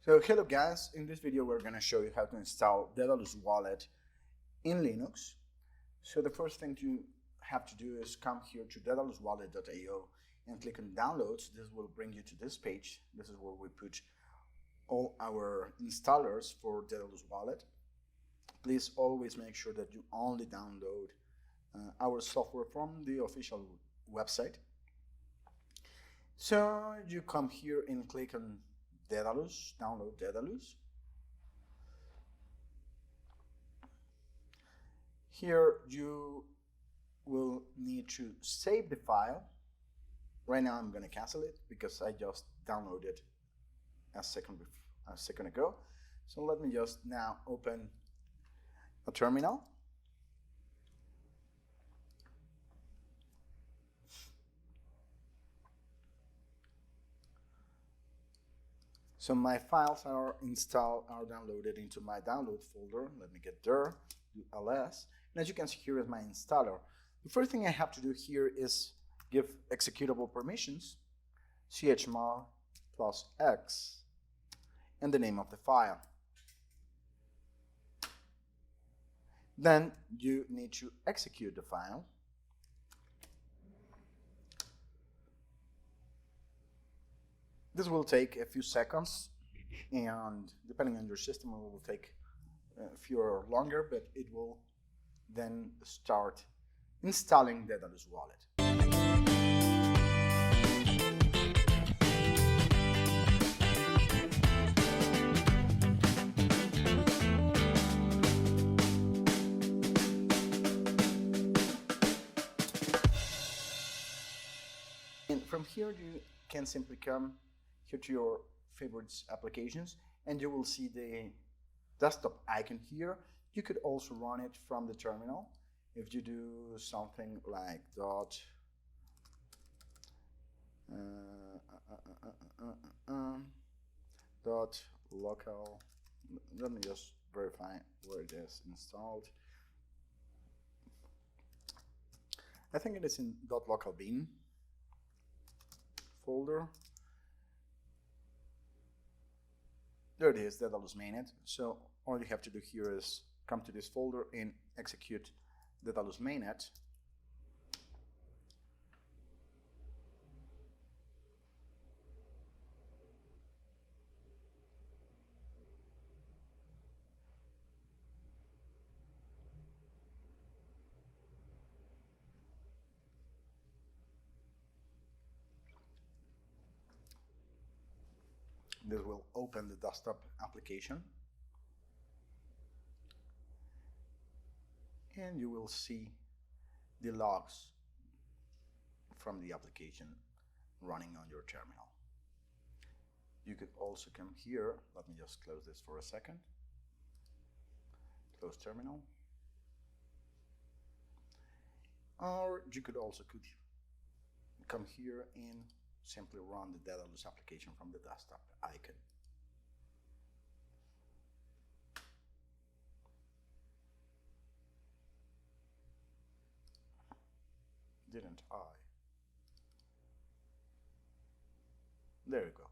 So hello guys, in this video we're going to show you how to install Daedalus wallet in Linux. So the first thing you have to do is come here to daedaluswallet.io and click on downloads. This will bring you to this page. This is where we put all our installers for Daedalus wallet. Please always make sure that you only download our software from the official website. So you come here and click on Daedalus, download Daedalus. Here you will need to save the file. Right now I'm going to cancel it because I just downloaded a second ago. So let me just now open a terminal. So my files are downloaded into my download folder. Let me get there, do ls. And as you can see, here is my installer. The first thing I have to do here is give executable permissions, chmod plus x, and the name of the file. Then you need to execute the file. This will take a few seconds, and depending on your system, it will take a few or longer, but it will then start installing Daedalus wallet. And from here, you can simply come here to your favorites applications, and you will see the desktop icon here. You could also run it from the terminal. If you do something like dot local, let me just verify where it is installed. I think it is in .local bin folder. There it is, Daedalus mainnet. So all you have to do here is come to this folder and execute Daedalus mainnet. This will open the desktop application, and you will see the logs from the application running on your terminal. You could also come here. Let me just close this for a second. Close terminal. Or you could also come here and simply run the Daedalus application from the desktop icon. Didn't I? There you go.